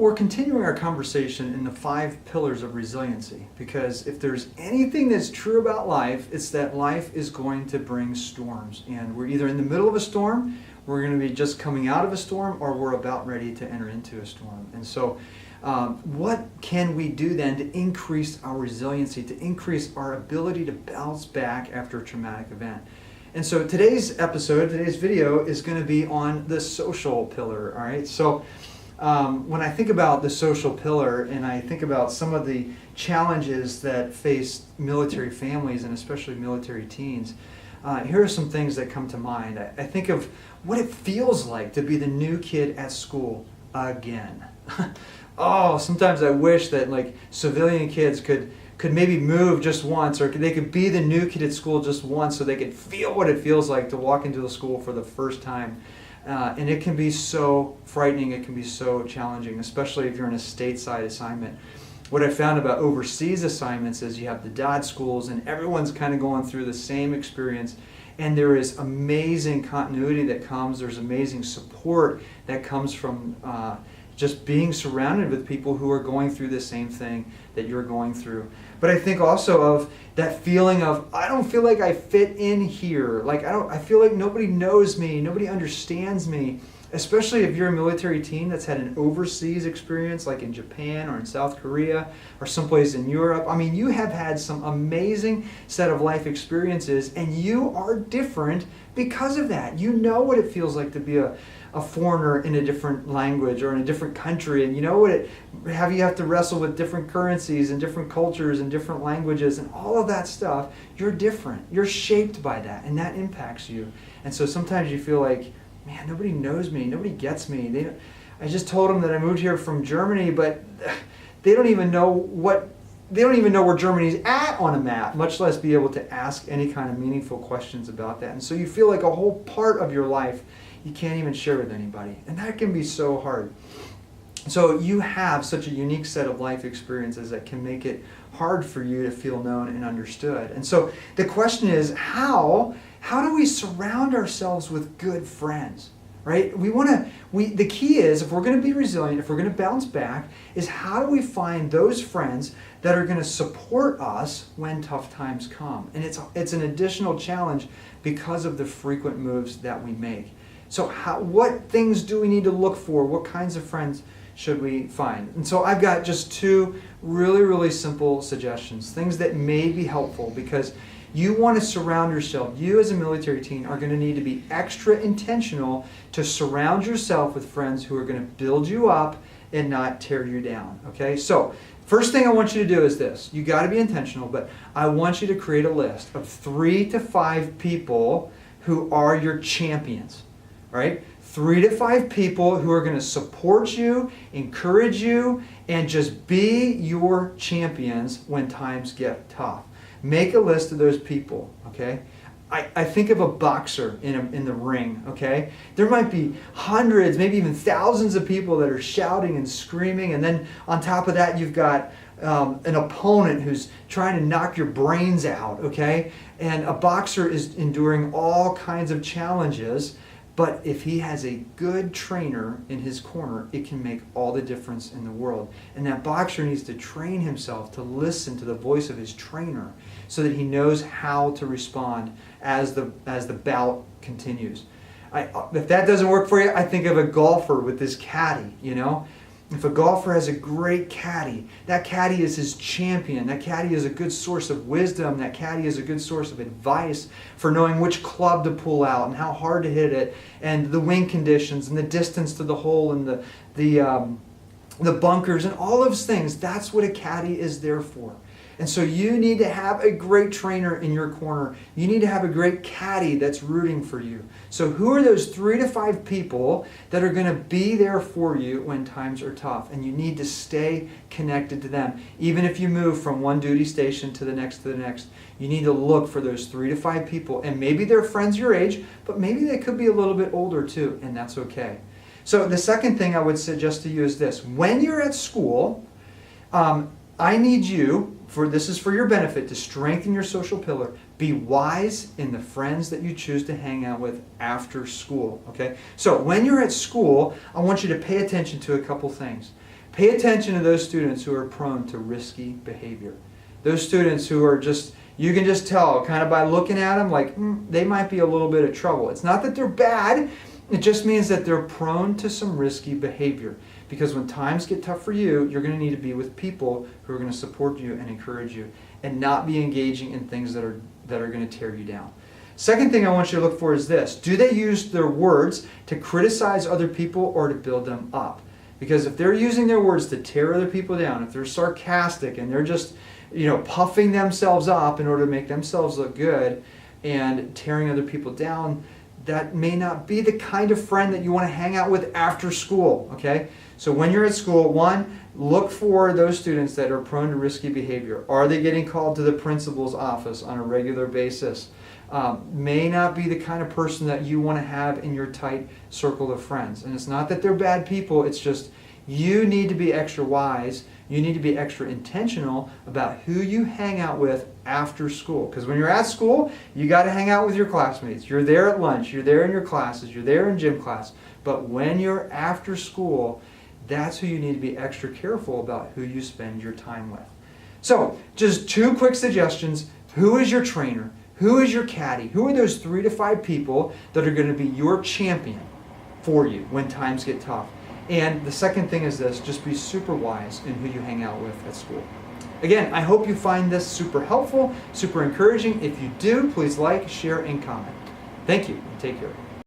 we're continuing our conversation in the 5 pillars of resiliency, because if there's anything that's true about life, it's that life is going to bring storms. And we're either in the middle of a storm, we're going to be just coming out of a storm, or we're about ready to enter into a storm. And so what can we do then to increase our resiliency, to increase our ability to bounce back after a traumatic event? And so today's episode, today's video is going to be on the social pillar, all right? So when I think about the social pillar and I think about some of the challenges that face military families and especially military teens, here are some things that come to mind. I think of what it feels like to be the new kid at school again. Oh, sometimes I wish that like civilian kids could maybe move just once, or they could be the new kid at school just once so they could feel what it feels like to walk into the school for the first time. And it can be so frightening, it can be so challenging, especially if you're in a stateside assignment. What I found about overseas assignments is you have the dot schools and everyone's kind of going through the same experience, and there is amazing continuity that comes, there's amazing support that comes from just being surrounded with people who are going through the same thing that you're going through. But I think also of that feeling of, I don't feel like I fit in here. Like I feel like nobody knows me, nobody understands me. Especially if you're a military teen that's had an overseas experience, like in Japan or in South Korea or someplace in Europe. I mean, you have had some amazing set of life experiences, and you are different because of that. You know what it feels like to be a foreigner in a different language or in a different country, and you know what you have to wrestle with different currencies and different cultures and different languages and all of that stuff. You're different. You're shaped by that, and that impacts you. And so sometimes you feel like, man, nobody knows me, nobody gets me. I just told them that I moved here from Germany, but they don't even know where Germany's at on a map, much less be able to ask any kind of meaningful questions about that. And so you feel like a whole part of your life you can't even share with anybody. And that can be so hard. So you have such a unique set of life experiences that can make it hard for you to feel known and understood. And so the question is, how do we surround ourselves with good friends? Right? The key is, if we're going to be resilient, if we're going to bounce back, is how do we find those friends that are going to support us when tough times come? And it's an additional challenge because of the frequent moves that we make. So what things do we need to look for? What kinds of friends should we find? And so I've got just 2 really, really simple suggestions, things that may be helpful, because you want to surround yourself. You as a military teen are going to need to be extra intentional to surround yourself with friends who are going to build you up and not tear you down. Okay? So first thing I want you to do is this. You got to be intentional, but I want you to create a list of 3 to 5 people who are your champions. Right? 3 to 5 people who are going to support you, encourage you, and just be your champions when times get tough. Make a list of those people, okay? I think of a boxer in the ring, okay? There might be hundreds, maybe even thousands of people that are shouting and screaming, and then on top of that you've got an opponent who's trying to knock your brains out, okay? And a boxer is enduring all kinds of challenges. But if he has a good trainer in his corner, it can make all the difference in the world. And that boxer needs to train himself to listen to the voice of his trainer so that he knows how to respond as the bout continues. If that doesn't work for you, I think of a golfer with his caddy, you know. If a golfer has a great caddy, that caddy is his champion. That caddy is a good source of wisdom. That caddy is a good source of advice for knowing which club to pull out and how hard to hit it, and the wind conditions and the distance to the hole and the bunkers and all those things. That's what a caddy is there for. And so you need to have a great trainer in your corner. You need to have a great caddy that's rooting for you. So who are those 3 to 5 people that are going to be there for you when times are tough? And you need to stay connected to them. Even if you move from one duty station to the next, you need to look for those 3 to 5 people. And maybe they're friends your age, but maybe they could be a little bit older too, and that's okay. So the second thing I would suggest to you is this. When you're at school, I need you, this is for your benefit, to strengthen your social pillar. Be wise in the friends that you choose to hang out with after school. Okay? So when you're at school, I want you to pay attention to a couple things. Pay attention to those students who are prone to risky behavior. Those students who are just, you can just tell kind of by looking at them like they might be a little bit of trouble. It's not that they're bad, it just means that they're prone to some risky behavior. Because when times get tough for you, you're going to need to be with people who are going to support you and encourage you and not be engaging in things that are going to tear you down. Second thing I want you to look for is this. Do they use their words to criticize other people or to build them up? Because if they're using their words to tear other people down, if they're sarcastic and they're just, puffing themselves up in order to make themselves look good and tearing other people down, that may not be the kind of friend that you want to hang out with after school, okay? So when you're at school, one, look for those students that are prone to risky behavior. Are they getting called to the principal's office on a regular basis? May not be the kind of person that you want to have in your tight circle of friends. And it's not that they're bad people, it's just you need to be extra wise. You need to be extra intentional about who you hang out with after school. Because when you're at school, you got to hang out with your classmates. You're there at lunch, you're there in your classes, you're there in gym class. But when you're after school, that's who you need to be extra careful about who you spend your time with. So, just 2 quick suggestions. Who is your trainer? Who is your caddy? Who are those 3 to 5 people that are going to be your champion for you when times get tough? And the second thing is this, just be super wise in who you hang out with at school. Again, I hope you find this super helpful, super encouraging. If you do, please like, share, and comment. Thank you, and take care.